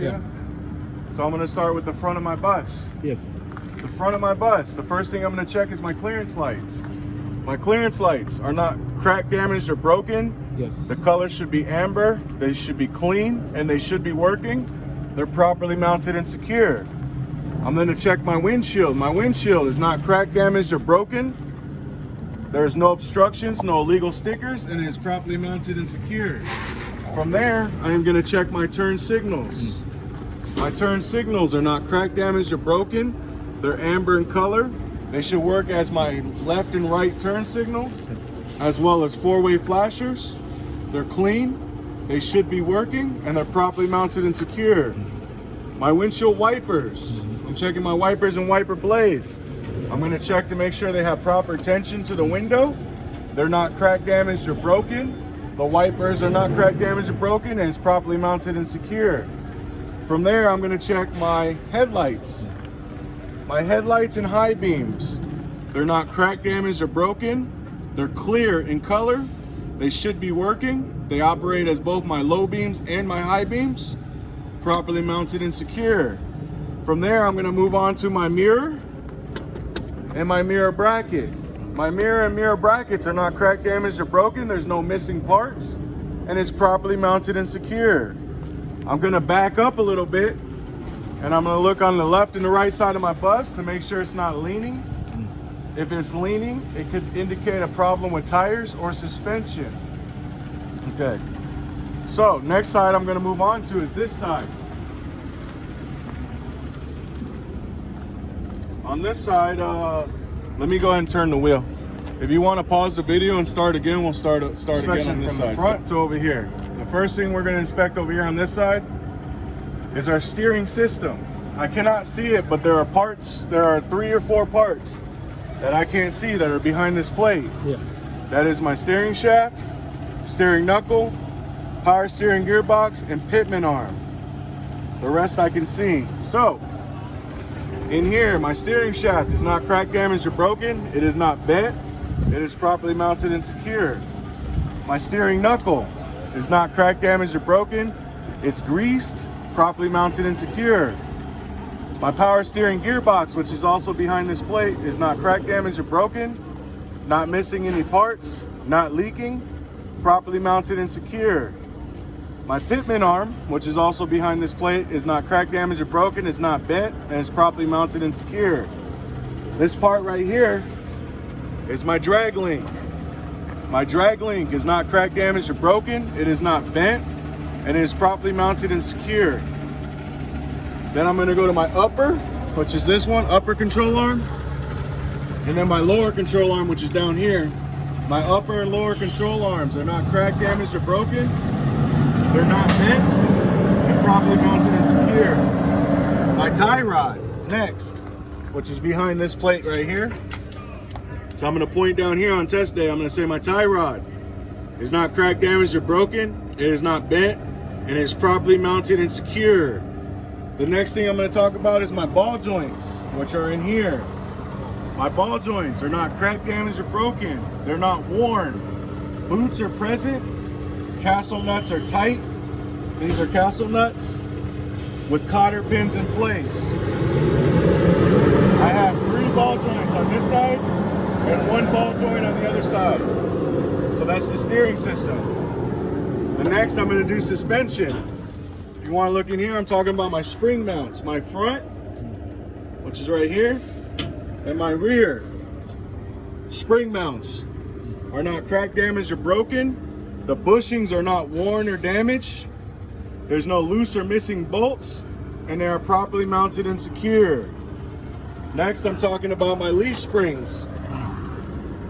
Yeah. So I'm going to start with the front of my bus. Yes. The front of my bus, the first thing I'm going to check is my clearance lights. My clearance lights are not cracked, damaged, or broken. Yes. The colors should be amber, they should be clean, and they should be working. They're properly mounted and secure. I'm going to check my windshield. My windshield is not cracked, damaged, or broken. There's no obstructions, no illegal stickers, and it's properly mounted and secure. From there, I am going to check my turn signals. My turn signals are not cracked, damaged, or broken. They're amber in color. They should work as my left and right turn signals, as well as four-way flashers. They're clean, they should be working, and they're properly mounted and secure. My windshield wipers, I'm checking my wipers and wiper blades. I'm going to check to make sure they have proper tension to the window. They're not cracked, damaged, or broken. The wipers are not cracked, damaged, or broken, and it's properly mounted and secure. From there, I'm going to check my headlights. My headlights and high beams, they're not cracked, damaged, or broken. They're clear in color. They should be working. They operate as both my low beams and my high beams, properly mounted and secure. From there, I'm going to move on to my mirror and my mirror bracket. My mirror and mirror brackets are not cracked, damaged, or broken. There's no missing parts, and it's properly mounted and secure. I'm going to back up a little bit, and I'm going to look on the left and the right side of my bus to make sure it's not leaning. If it's leaning, it could indicate a problem with tires or suspension. Okay. So next side I'm going to move on to is this side. On this side, let me go ahead and turn the wheel. If you want to pause the video and start again, we'll start again on this side. From the front to over here. The first thing we're going to inspect over here on this side is our steering system. I cannot see it, but there are parts, there are 3 or 4 parts that I can't see that are behind this plate. Yeah. That is my steering shaft, steering knuckle, power steering gearbox, and pitman arm. The rest I can see. So, in here, my steering shaft is not cracked, damaged, or broken. It is not bent. It is properly mounted and secure. My steering knuckle is not cracked, damaged, or broken. It's greased, properly mounted and secure. My power steering gearbox, which is also behind this plate, is not cracked, damaged, or broken, not missing any parts, not leaking, properly mounted and secure. My pitman arm, which is also behind this plate, is not cracked, damaged, or broken, it's not bent, and it's properly mounted and secure. This part right here is my drag link. My drag link is not cracked, damaged, or broken, it is not bent, and it is properly mounted and secure. Then I'm going to go to my upper, which is this one, upper control arm. And then my lower control arm, which is down here. My upper and lower control arms are not cracked, damaged, or broken. They're not bent and properly mounted and secure. My tie rod, next, which is behind this plate right here. So I'm going to point down here on test day. I'm going to say my tie rod is not cracked, damaged, or broken. It is not bent, and it's properly mounted and secure. The next thing I'm going to talk about is my ball joints, which are in here. My ball joints are not cracked, damaged, or broken. They're not worn. Boots are present. Castle nuts are tight. These are castle nuts with cotter pins in place. I have 3 ball joints on this side and 1 ball joint on the other side. So that's the steering system. The next I'm going to do suspension. If you want to look in here, I'm talking about my spring mounts. My front, which is right here, and my rear. Spring mounts are not cracked, damaged, or broken. The bushings are not worn or damaged. There's no loose or missing bolts, and they are properly mounted and secure. Next, I'm talking about my leaf springs.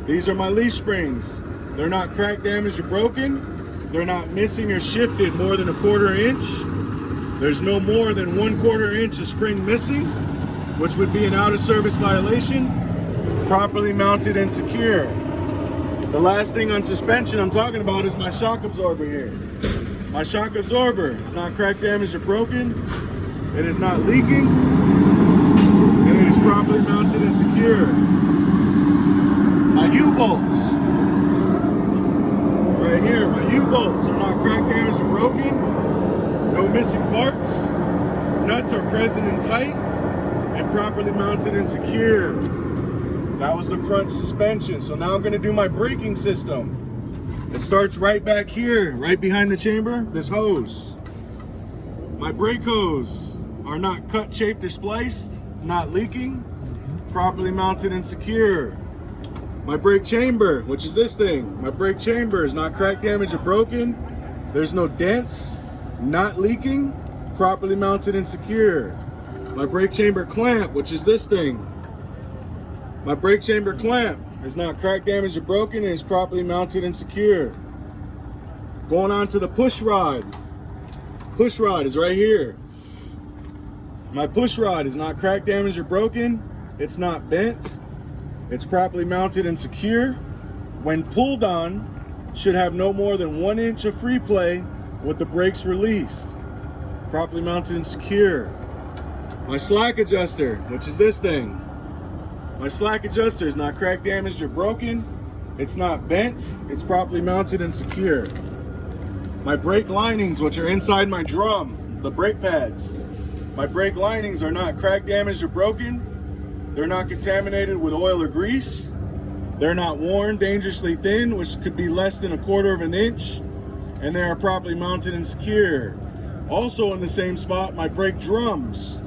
These are my leaf springs. They're not cracked, damaged, or broken. They're not missing or shifted more than 1/4 inch. There's no more than 1/4 inch of spring missing, which would be an out of service violation. Properly mounted and secure. The last thing on suspension I'm talking about is my shock absorber here. My shock absorber is not cracked, damaged, or broken. It is not leaking, and it is properly mounted and secure. My U-bolts, right here, my U-bolts are not cracked, damaged, or broken. No missing parts. nuts are present and tight and properly mounted and secure. That was the front suspension. So now I'm going to do my braking system. It starts right back here, right behind the chamber, this hose. My brake hose are not cut, chafed, or spliced, not leaking, properly mounted and secure. My brake chamber, which is this thing, my brake chamber is not cracked, damaged, or broken. There's no dents, not leaking, properly mounted and secure. My brake chamber clamp, which is this thing, my brake chamber clamp is not cracked, damaged, or broken, and is properly mounted and secure. Going on to the push rod. Push rod is right here. My push rod is not cracked, damaged, or broken. It's not bent. It's properly mounted and secure. When pulled on, should have no more than 1 inch of free play with the brakes released. Properly mounted and secure. My slack adjuster, which is this thing. My slack adjuster is not cracked, damaged, or broken. It's not bent. It's properly mounted and secure. My brake linings, which are inside my drum, the brake pads. My brake linings are not cracked, damaged, or broken. They're not contaminated with oil or grease. They're not worn dangerously thin, which could be less than 1/4 of an inch. And they are properly mounted and secure. Also in the same spot, my brake drums.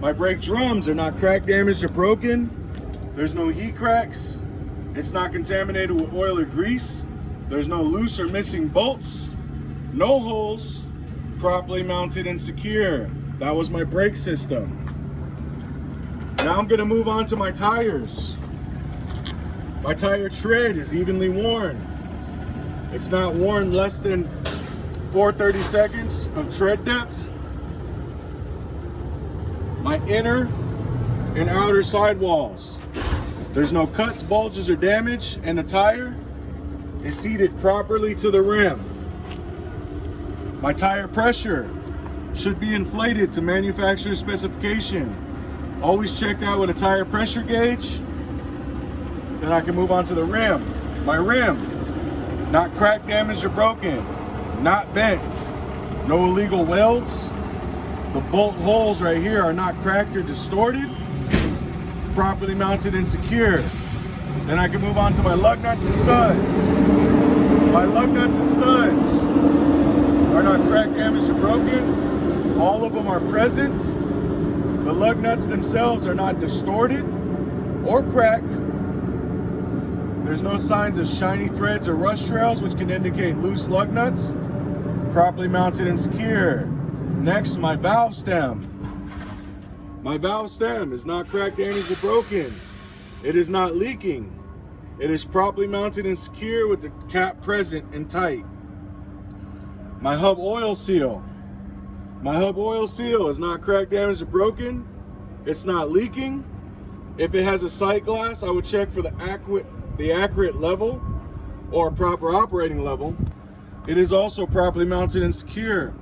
My brake drums are not cracked, damaged, or broken. There's no heat cracks. It's not contaminated with oil or grease. There's no loose or missing bolts. No holes. Properly mounted and secure. That was my brake system. Now I'm going to move on to my tires. My tire tread is evenly worn. It's not worn less than 4/32 of tread depth. My inner and outer sidewalls. There's no cuts, bulges, or damage, and the tire is seated properly to the rim. My tire pressure should be inflated to manufacturer's specification. Always check that with a tire pressure gauge. Then I can move on to the rim. My rim, not cracked, damaged, or broken, not bent, no illegal welds. The bolt holes right here are not cracked or distorted, properly mounted and secure. Then I can move on to my lug nuts and studs. My lug nuts and studs are not cracked, damaged, or broken. All of them are present. The lug nuts themselves are not distorted or cracked. There's no signs of shiny threads or rust trails, which can indicate loose lug nuts. Properly mounted and secure. Next, my valve stem. My valve stem is not cracked, damaged, or broken. It is not leaking. It is properly mounted and secure with the cap present and tight. My hub oil seal. My hub oil seal is not cracked, damaged, or broken. It's not leaking. If it has a sight glass, I would check for the accurate level or proper operating level. It is also properly mounted and secure.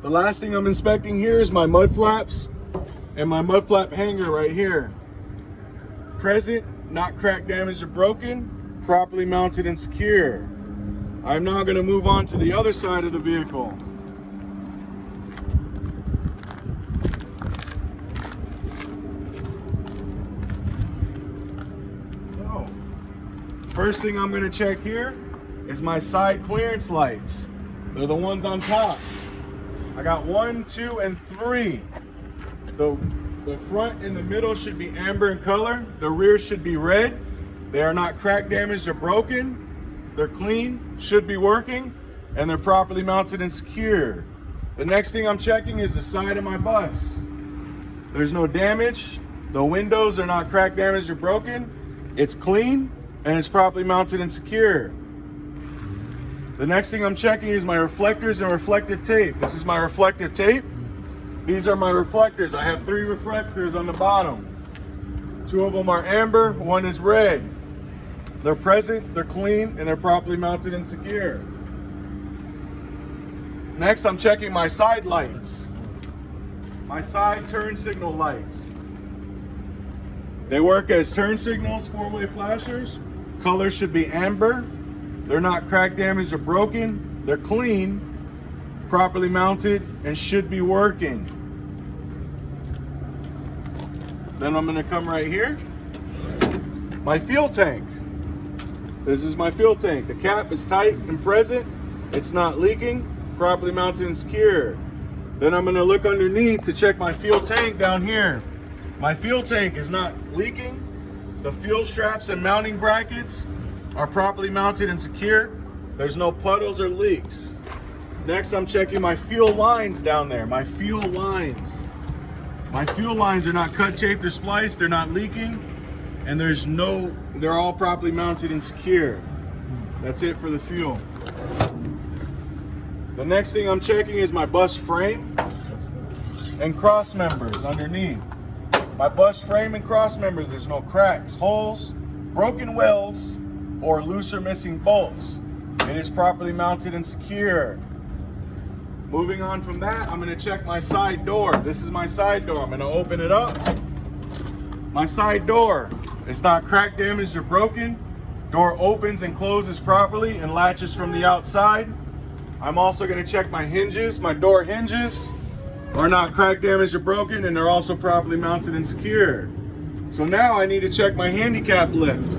The last thing I'm inspecting here is my mud flaps and my mud flap hanger right here. Present, not cracked, damaged, or broken, properly mounted and secure. I'm now going to move on to the other side of the vehicle. So, first thing I'm going to check here is my side clearance lights. They're the ones on top. I got 1, 2, and 3. The front and the middle should be amber in color. The rear should be red. They are not cracked, damaged, or broken. They're clean, should be working, and they're properly mounted and secure. The next thing I'm checking is the side of my bus. There's no damage. The windows are not cracked, damaged, or broken. It's clean, and it's properly mounted and secure. The next thing I'm checking is my reflectors and reflective tape. This is my reflective tape. These are my reflectors. I have 3 reflectors on the bottom. 2 of them are amber, 1 is red. They're present, they're clean, and they're properly mounted and secure. Next, I'm checking my side lights. My side turn signal lights. They work as turn signals, 4-way flashers. Color should be amber. They're not cracked, damaged, or broken. They're clean, properly mounted, and should be working. Then I'm gonna come right here. My fuel tank. This is my fuel tank. The cap is tight and present. It's not leaking, properly mounted and secure. Then I'm gonna look underneath to check my fuel tank down here. My fuel tank is not leaking. The fuel straps and mounting brackets are properly mounted and secure. There's no puddles or leaks. Next, I'm checking my fuel lines down there. My fuel lines. My fuel lines are not cut, shaped, or spliced. They're not leaking. And they're all properly mounted and secure. That's it for the fuel. The next thing I'm checking is my bus frame and cross members underneath. My bus frame and cross members, there's no cracks, holes, broken welds, or loose or missing bolts. It is properly mounted and secure. Moving on from that, I'm gonna check my side door. This is my side door. I'm gonna open it up. My side door, it's not cracked, damaged, or broken. Door opens and closes properly and latches from the outside. I'm also gonna check my hinges. My door hinges are not cracked, damaged, or broken, and they're also properly mounted and secure. So now I need to check my handicap lift.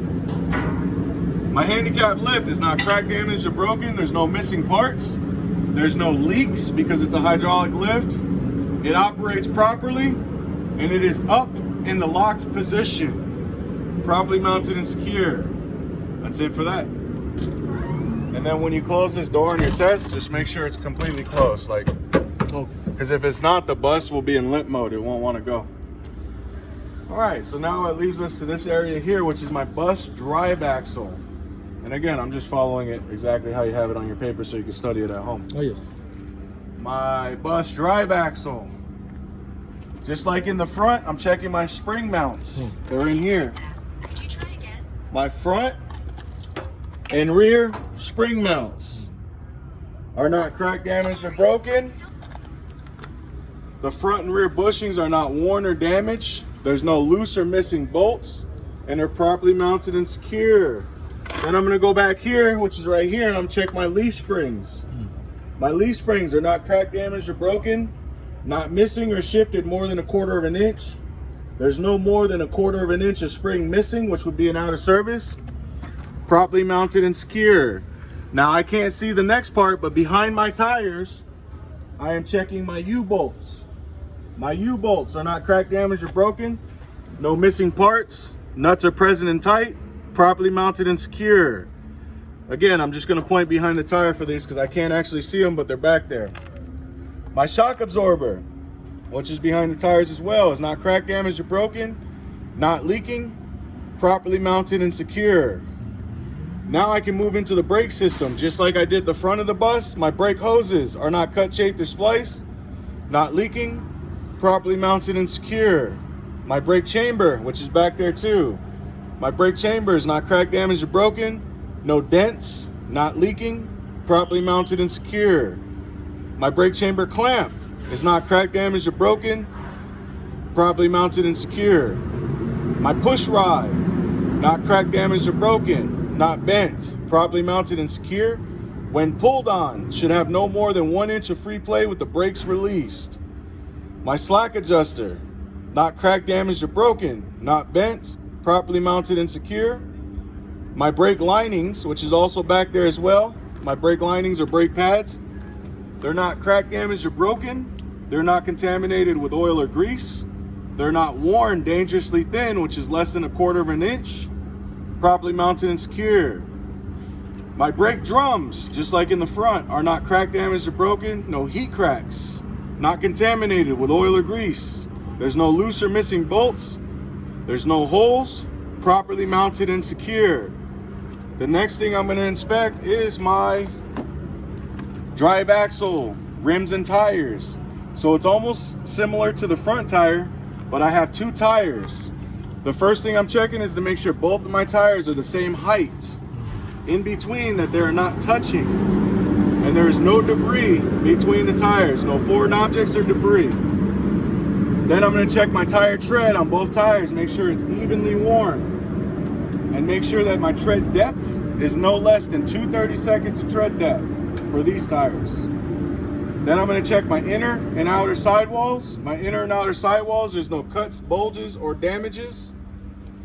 My handicap lift is not cracked, damaged, or broken. There's no missing parts. There's no leaks because it's a hydraulic lift. It operates properly, and it is up in the locked position, properly mounted and secure. That's it for that. And then when you close this door on your test, just make sure it's completely closed. Because if it's not, the bus will be in limp mode. It won't want to go. All right, so now it leaves us to this area here, which is my bus drive axle. And again, I'm just following it exactly how you have it on your paper so you can study it at home. Oh, yes. My bus drive axle. Just like in the front, I'm checking my spring mounts. They're in here. My front and rear spring mounts are not cracked, damaged, or broken. The front and rear bushings are not worn or damaged. There's no loose or missing bolts, and they're properly mounted and secure. Then I'm gonna go back here, which is right here, and I'm check my leaf springs. My leaf springs are not cracked, damaged, or broken, not missing or shifted more than 1/4 of an inch. There's no more than 1/4 of an inch of spring missing, which would be an out of service. Properly mounted and secure. Now I can't see the next part, but behind my tires, I am checking my U-bolts. My U-bolts are not cracked, damaged, or broken. No missing parts. Nuts are present and tight. Properly mounted and secure. Again, I'm just going to point behind the tire for these because I can't actually see them, but they're back there. My shock absorber, which is behind the tires as well, is not cracked, damaged, or broken. Not leaking. Properly mounted and secure. Now I can move into the brake system. Just like I did the front of the bus, my brake hoses are not cut, shaped, or spliced. Not leaking. Properly mounted and secure. My brake chamber, which is back there too. My brake chamber is not cracked, damaged, or broken. No dents, not leaking, properly mounted and secure. My brake chamber clamp is not cracked, damaged, or broken, properly mounted and secure. My push rod, not cracked, damaged, or broken, not bent, properly mounted and secure. When pulled on, should have no more than 1 inch of free play with the brakes released. My slack adjuster, not cracked, damaged, or broken, not bent, properly mounted and secure. My brake linings, which is also back there as well. My brake linings or brake pads, they're not cracked, damaged, or broken. They're not contaminated with oil or grease. They're not worn dangerously thin, which is less than 1/4 of an inch. Properly mounted and secure. My brake drums, just like in the front, are not cracked, damaged, or broken. No heat cracks. Not contaminated with oil or grease. There's no loose or missing bolts. There's no holes. Properly mounted and secure. The next thing I'm going to inspect is my drive axle, rims, and tires. So it's almost similar to the front tire, but I have 2 tires. The first thing I'm checking is to make sure both of my tires are the same height. In between, that they're not touching. And there is no debris between the tires. No foreign objects or debris. Then I'm going to check my tire tread on both tires. Make sure it's evenly worn. And make sure that my tread depth is no less than 2/32 of tread depth for these tires. Then I'm going to check my inner and outer sidewalls. My inner and outer sidewalls, there's no cuts, bulges, or damages.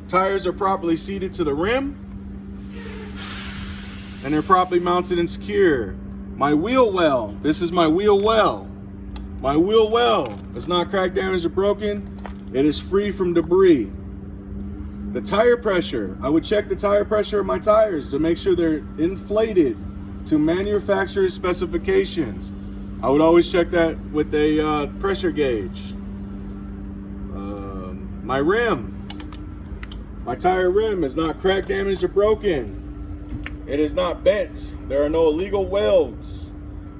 Tires are properly seated to the rim. And they're properly mounted and secure. My wheel well, this is my wheel well. My wheel well is not cracked, damaged, or broken. It is free from debris. The tire pressure, I would check the tire pressure of my tires to make sure they're inflated to manufacturer's specifications. I would always check that with a pressure gauge. My rim, my tire rim is not cracked, damaged, or broken. It is not bent. There are no illegal welds.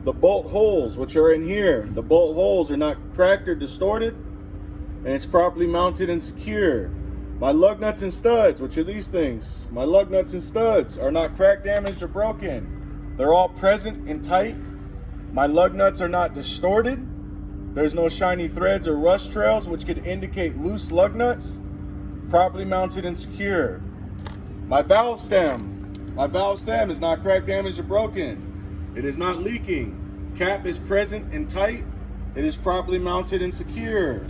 The bolt holes, which are in here, the bolt holes are not cracked or distorted, and it's properly mounted and secure. My lug nuts and studs, which are these things, my lug nuts and studs are not cracked, damaged, or broken. They're all present and tight. My lug nuts are not distorted. There's no shiny threads or rust trails, which could indicate loose lug nuts. Properly mounted and secure. My valve stem is not cracked, damaged, or broken. It is not leaking. Cap is present and tight. It is properly mounted and secure.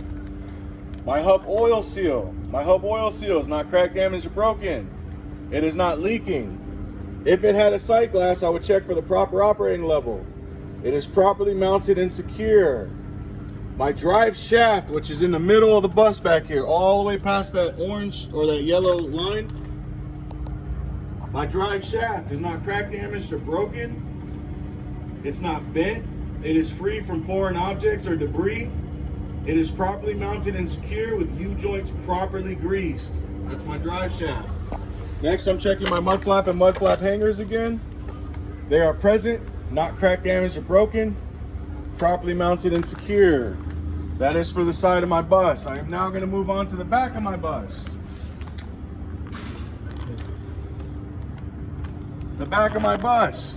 My hub oil seal is not cracked, damaged, or broken. It is not leaking. If it had a sight glass, I would check for the proper operating level. It is properly mounted and secure. My drive shaft, which is in the middle of the bus back here, all the way past that orange or that yellow line. My drive shaft is not cracked, damaged, or broken. It's not bent. It is free from foreign objects or debris. It is properly mounted and secure with U-joints properly greased. That's my drive shaft. Next, I'm checking my mud flap and mud flap hangers again. They are present, not cracked, damaged, or broken. Properly mounted and secure. That is for the side of my bus. I am now going to move on to the back of my bus. The back of my bus.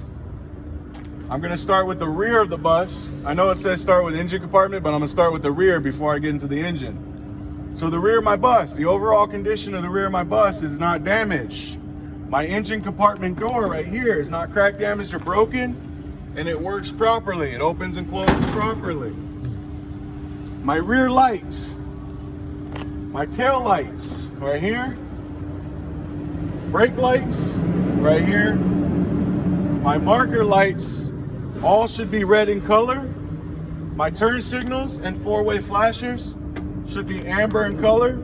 I'm going to start with the rear of the bus. I know it says start with engine compartment, but I'm going to start with the rear before I get into the engine. So the rear of my bus, the overall condition of the rear of my bus is not damaged. My engine compartment door right here is not cracked, damaged, or broken, and it works properly. It opens and closes properly. My rear lights, my tail lights right here, brake lights right here, my marker lights all should be red in color. My turn signals and four-way flashers should be amber in color.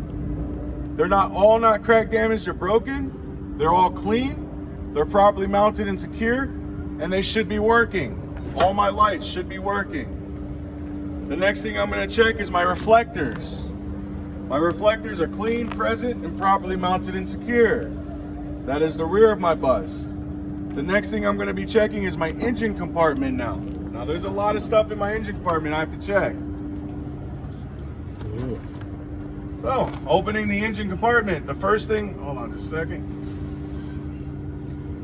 They're not cracked, damaged, or broken. They're all clean. They're properly mounted and secure, and they should be working. All my lights should be working. The next thing I'm going to check is my reflectors. My reflectors are clean, present, and properly mounted and secure. That is the rear of my bus. The next thing I'm going to be checking is my engine compartment now. Now there's a lot of stuff in my engine compartment I have to check. So, opening the engine compartment, the first thing, hold on just a second.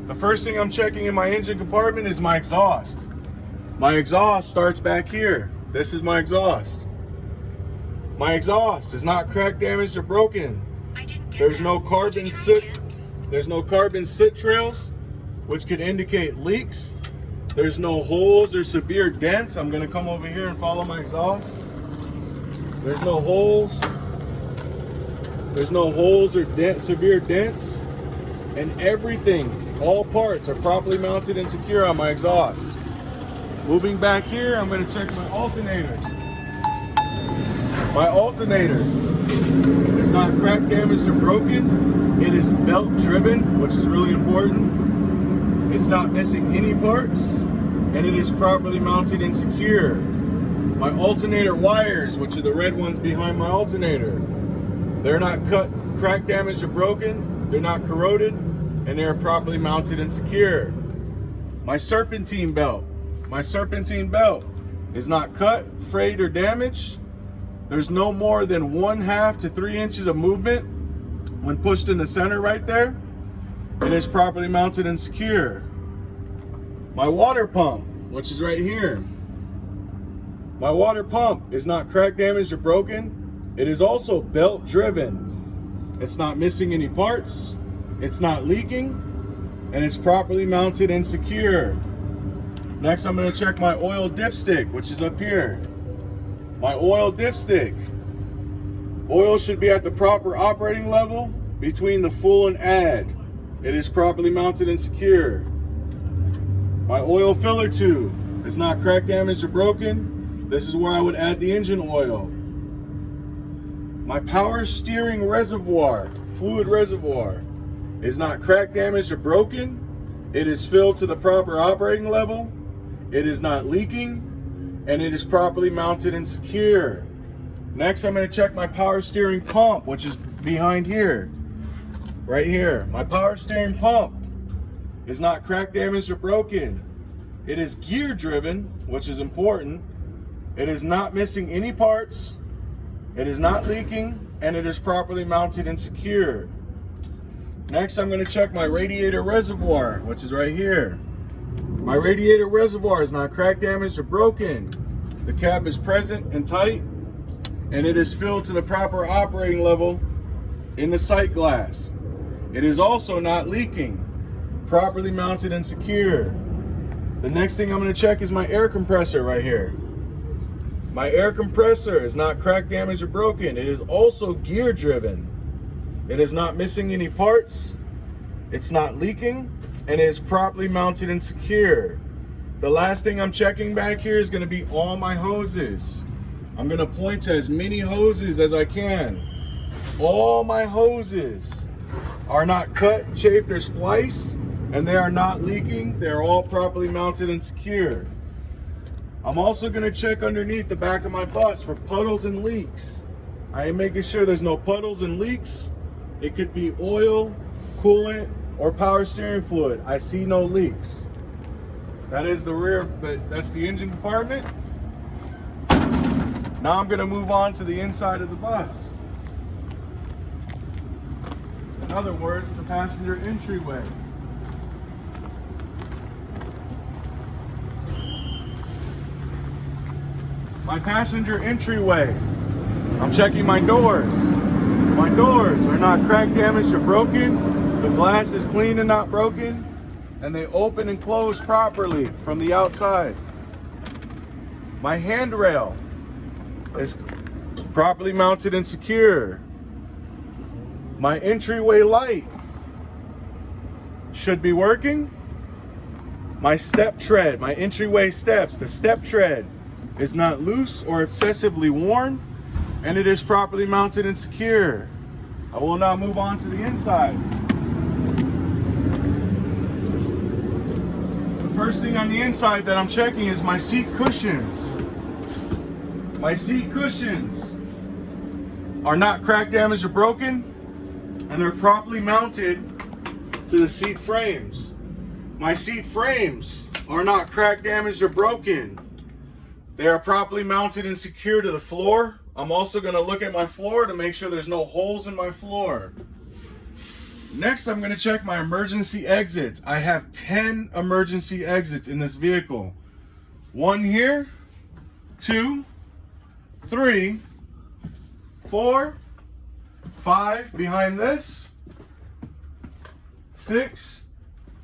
The first thing I'm checking in my engine compartment is my exhaust. My exhaust starts back here. This is my exhaust. My exhaust is not cracked, damaged, or broken. There's no carbon soot. There's no carbon soot trails, which could indicate leaks. There's no holes or severe dents. I'm gonna come over here and follow my exhaust. There's no holes. There's no holes or severe dents. And everything, all parts are properly mounted and secure on my exhaust. Moving back here, I'm gonna check my alternator. My alternator is not cracked, damaged, or broken. It is belt driven, which is really important. It's not missing any parts, and it is properly mounted and secure. My alternator wires, which are the red ones behind my alternator, they're not cut, cracked, damaged, or broken. They're not corroded, and they are properly mounted and secure. My serpentine belt. My serpentine belt is not cut, frayed, or damaged. There's no more than 1/2 to 3 inches of movement when pushed in the center right there. It is properly mounted and secure. My water pump, which is right here. My water pump is not cracked, damaged, or broken. It is also belt driven. It's not missing any parts. It's not leaking, and it's properly mounted and secure. Next, I'm going to check my oil dipstick, which is up here. My oil dipstick. Oil should be at the proper operating level between the full and add. It is properly mounted and secure. My oil filler tube is not cracked, damaged, or broken. This is where I would add the engine oil. My power steering reservoir, fluid reservoir, is not cracked, damaged, or broken. It is filled to the proper operating level. It is not leaking, and it is properly mounted and secure. Next, I'm going to check my power steering pump, which is behind here, right here. My power steering pump is not cracked, damaged, or broken. It is gear driven, which is important. It is not missing any parts. It is not leaking, and it is properly mounted and secure. Next, I'm going to check my radiator reservoir, which is right here. My radiator reservoir is not cracked, damaged, or broken. The cap is present and tight, and it is filled to the proper operating level in the sight glass. It is also not leaking, properly mounted and secure. The next thing I'm going to check is my air compressor right here. My air compressor is not cracked, damaged, or broken. It is also gear driven. It is not missing any parts. It's not leaking, and it is properly mounted and secure. The last thing I'm checking back here is going to be all my hoses. I'm going to point to as many hoses as I can. All my hoses are not cut, chafed, or spliced, and they are not leaking. They're all properly mounted and secure. I'm also going to check underneath the back of my bus for puddles and leaks. I am making sure there's no puddles and leaks. It could be oil, coolant, or power steering fluid. I see no leaks. That is the rear, that's the engine compartment. Now I'm going to move on to the inside of the bus. In other words, the passenger entryway. My passenger entryway. I'm checking my doors. My doors are not cracked, damaged, or broken. The glass is clean and not broken. And they open and close properly from the outside. My handrail is properly mounted and secure. My entryway light should be working. My step tread, my entryway steps, the step tread is not loose or excessively worn, and it is properly mounted and secure. I will now move on to the inside. The first thing on the inside that I'm checking is my seat cushions. My seat cushions are not cracked, damaged, or broken, and they're properly mounted to the seat frames. My seat frames are not cracked, damaged, or broken. They are properly mounted and secure to the floor. I'm also going to look at my floor to make sure there's no holes in my floor. Next, I'm going to check my emergency exits. I have 10 emergency exits in this vehicle. 1 here, 2, 3, 4, 5 behind this, 6,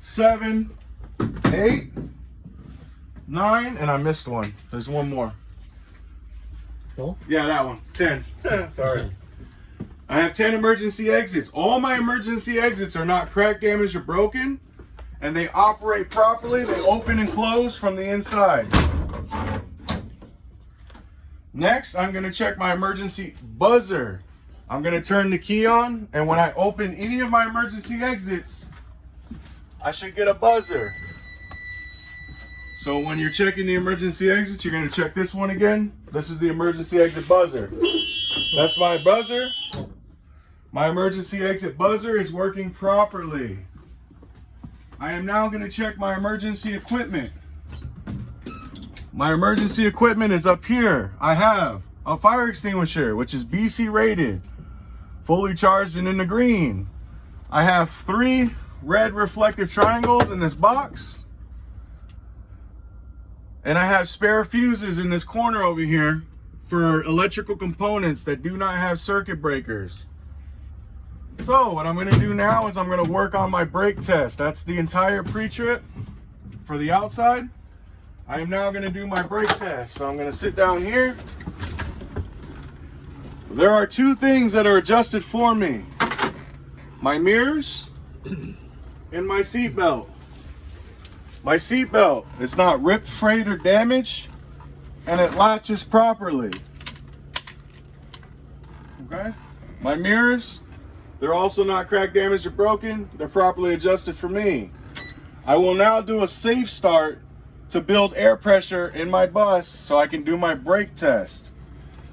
7, 8, 9, and I missed one. There's one more. Oh? Yeah, that one. 10. Sorry. I have 10 emergency exits. All my emergency exits are not cracked, damaged, or broken, and they operate properly. They open and close from the inside. Next, I'm going to check my emergency buzzer. I'm going to turn the key on, and when I open any of my emergency exits, I should get a buzzer. So when you're checking the emergency exits, you're going to check this one again. This is the emergency exit buzzer. That's my buzzer. My emergency exit buzzer is working properly. I am now going to check my emergency equipment. My emergency equipment is up here. I have a fire extinguisher, which is BC rated, fully charged and in the green. I have 3 red reflective triangles in this box. And I have spare fuses in this corner over here for electrical components that do not have circuit breakers. So what I'm going to do now is I'm going to work on my brake test. That's the entire pre-trip for the outside. I am now going to do my brake test. So I'm going to sit down here. There are two things that are adjusted for me. My mirrors and my seat belt. My seat belt is not ripped, frayed, or damaged, and it latches properly. Okay? My mirrors, they're also not cracked, damaged, or broken. They're properly adjusted for me. I will now do a safe start to build air pressure in my bus so I can do my brake test.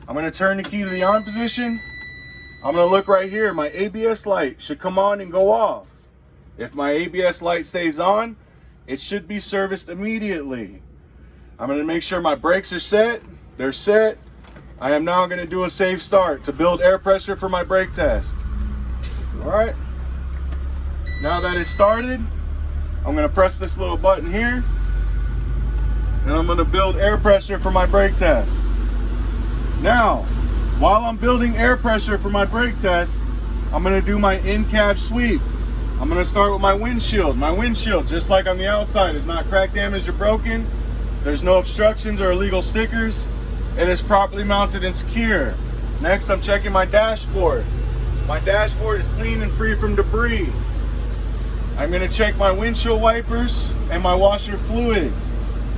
I'm going to turn the key to the on position. I'm going to look right here. My ABS light should come on and go off. If my ABS light stays on, it should be serviced immediately. I'm going to make sure my brakes are set. They're set. I am now going to do a safe start to build air pressure for my brake test. All right. Now that it's started, I'm going to press this little button here, and I'm going to build air pressure for my brake test. Now, while I'm building air pressure for my brake test, I'm going to do my in-cab sweep. I'm going to start with my windshield. My windshield, just like on the outside, is not cracked, damaged, or broken. There's no obstructions or illegal stickers. It is properly mounted and secure. Next, I'm checking my dashboard. My dashboard is clean and free from debris. I'm going to check my windshield wipers and my washer fluid.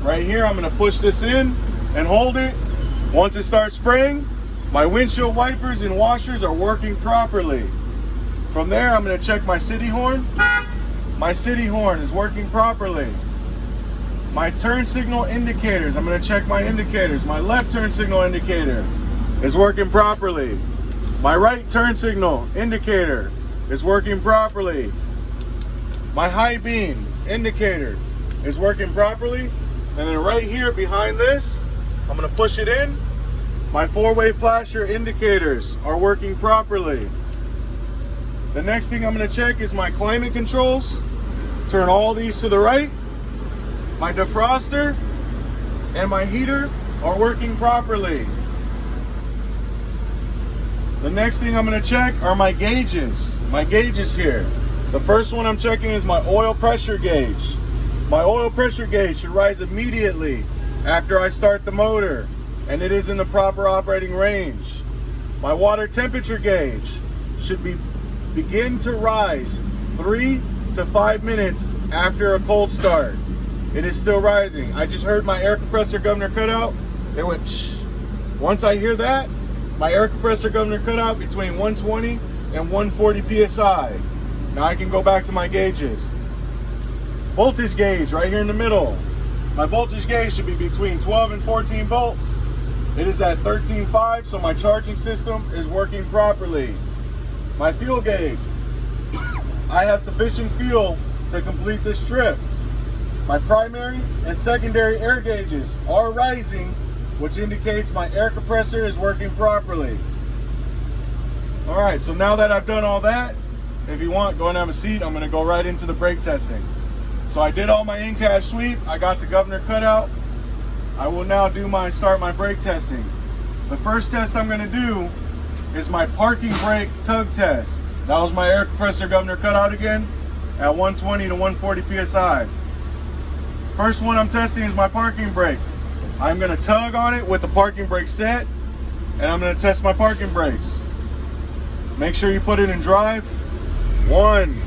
Right here, I'm going to push this in and hold it. Once it starts spraying, my windshield wipers and washers are working properly. From there, I'm going to check my city horn. My city horn is working properly. My turn signal indicators, I'm going to check my indicators. My left turn signal indicator is working properly. My right turn signal indicator is working properly. My high beam indicator is working properly. And then right here behind this, I'm going to push it in. My four-way flasher indicators are working properly. The next thing I'm going to check is my climate controls. Turn all these to the right. My defroster and my heater are working properly. The next thing I'm going to check are my gauges. My gauges here. The first one I'm checking is my oil pressure gauge. My oil pressure gauge should rise immediately after I start the motor, and it is in the proper operating range. My water temperature gauge should begin to rise 3 to 5 minutes after a cold start. It is still rising. I just heard my air compressor governor cutout. It went psh. Once I hear that, my air compressor governor cutout between 120 and 140 psi. Now I can go back to my gauges. Voltage gauge right here in the middle. My voltage gauge should be between 12 and 14 volts. It is at 13.5, so my charging system is working properly. My fuel gauge. I have sufficient fuel to complete this trip. My primary and secondary air gauges are rising, which indicates my air compressor is working properly. All right, so now that I've done all that, if you want, go and have a seat. I'm going to go right into the brake testing. So I did all my in-cab sweep. I got the governor cutout. I will now start my brake testing. The first test I'm going to do is my parking brake tug test. That was my air compressor governor cutout again at 120 to 140 psi. First one I'm testing is my parking brake. I'm going to tug on it with the parking brake set, and I'm going to test my parking brakes. Make sure you put it in drive. 1,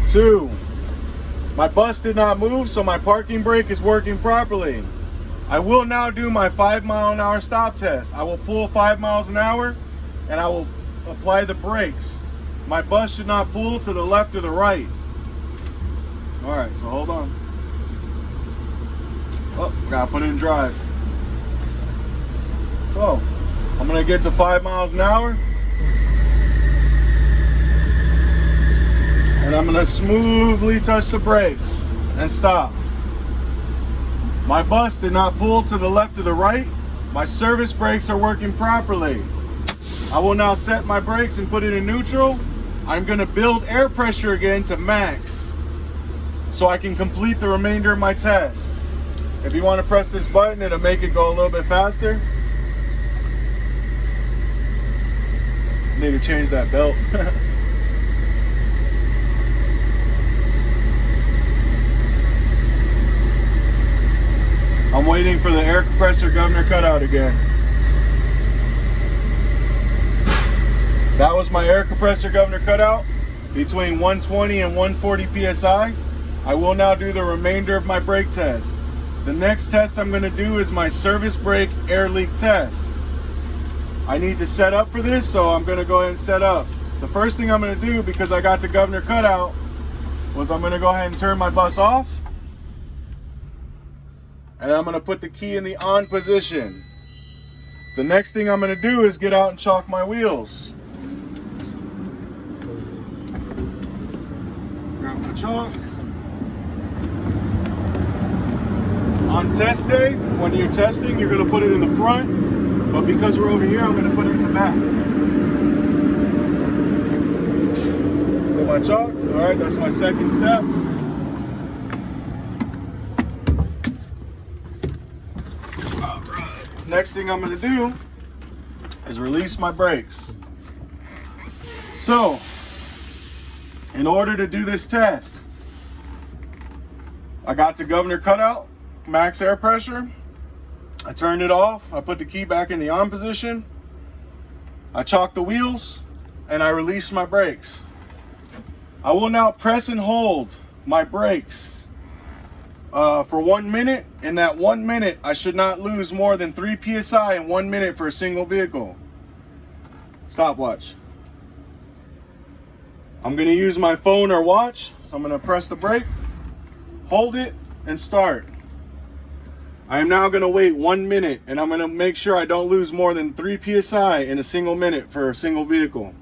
2. My bus did not move, so my parking brake is working properly. I will now do my 5-mile-an-hour stop test. I will pull 5 miles an hour, and I will apply the brakes. My bus should not pull to the left or the right. All right, so hold on. Oh, gotta put it in drive. So, I'm gonna get to 5 miles an hour. And I'm gonna smoothly touch the brakes and stop. My bus did not pull to the left or the right. My service brakes are working properly. I will now set my brakes and put it in neutral. I'm gonna build air pressure again to max so I can complete the remainder of my test. If you want to press this button, it'll make it go a little bit faster. Need to change that belt. I'm waiting for the air compressor governor cutout again. That was my air compressor governor cutout between 120 and 140 psi. I will now do the remainder of my brake test. The next test I'm going to do is my service brake air leak test. I need to set up for this, so I'm going to go ahead and set up. The first thing I'm going to do, because I got the governor cutout, was I'm going to go ahead and turn my bus off. And I'm going to put the key in the on position. The next thing I'm going to do is get out and chalk my wheels. Grab my chalk. On test day, when you're testing, you're going to put it in the front. But because we're over here, I'm going to put it in the back. Put my chalk. All right, that's my second step. Next thing I'm going to do is release my brakes. So, in order to do this test, I got the governor cutout, max air pressure. I turned it off. I put the key back in the on position. I chalked the wheels and I released my brakes. I will now press and hold my brakes for 1 minute. In that 1 minute, I should not lose more than 3 psi in 1 minute for a single vehicle. Stopwatch. I'm going to use my phone or watch. I'm going to press the brake, hold it, and start. I am now going to wait 1 minute, and I'm going to make sure I don't lose more than 3 psi in a single minute for a single vehicle.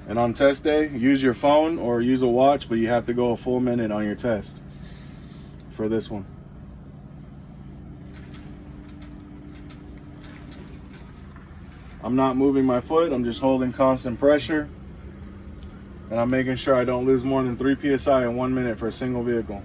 And on test day, use your phone or use a watch, but you have to go a full minute on your test for this one. I'm not moving my foot, I'm just holding constant pressure. And I'm making sure I don't lose more than 3 psi in 1 minute for a single vehicle.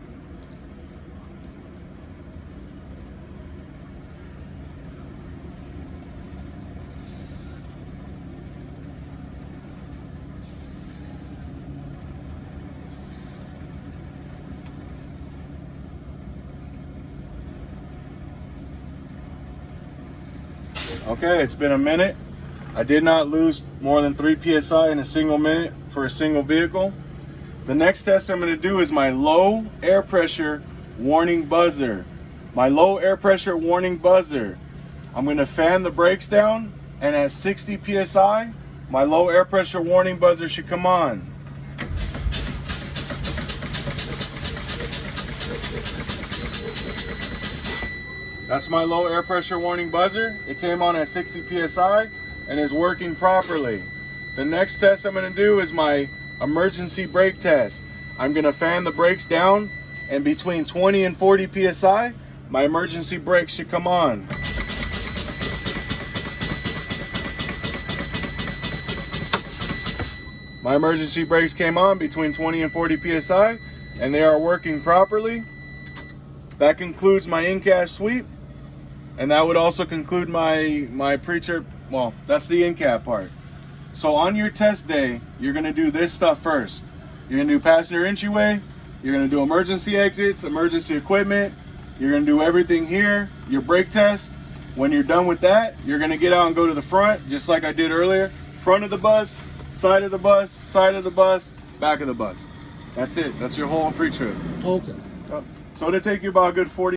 Okay, it's been a minute. I did not lose more than 3 psi in a single minute for a single vehicle. The next test I'm going to do is my low air pressure warning buzzer. My low air pressure warning buzzer. I'm going to fan the brakes down, and at 60 psi, my low air pressure warning buzzer should come on. That's my low air pressure warning buzzer. It came on at 60 psi and is working properly. The next test I'm going to do is my emergency brake test. I'm going to fan the brakes down, and between 20 and 40 psi, my emergency brakes should come on. My emergency brakes came on between 20 and 40 psi, and they are working properly. That concludes my in-cab sweep. And that would also conclude my pre-trip. Well, that's the in-cab part. So on your test day, you're going to do this stuff first. You're going to do passenger entryway. You're going to do emergency exits, emergency equipment. You're going to do everything here, your brake test. When you're done with that, you're going to get out and go to the front, just like I did earlier. Front of the bus, side of the bus, side of the bus, back of the bus. That's it. That's your whole pre-trip. Okay. So it'll take you about a good 40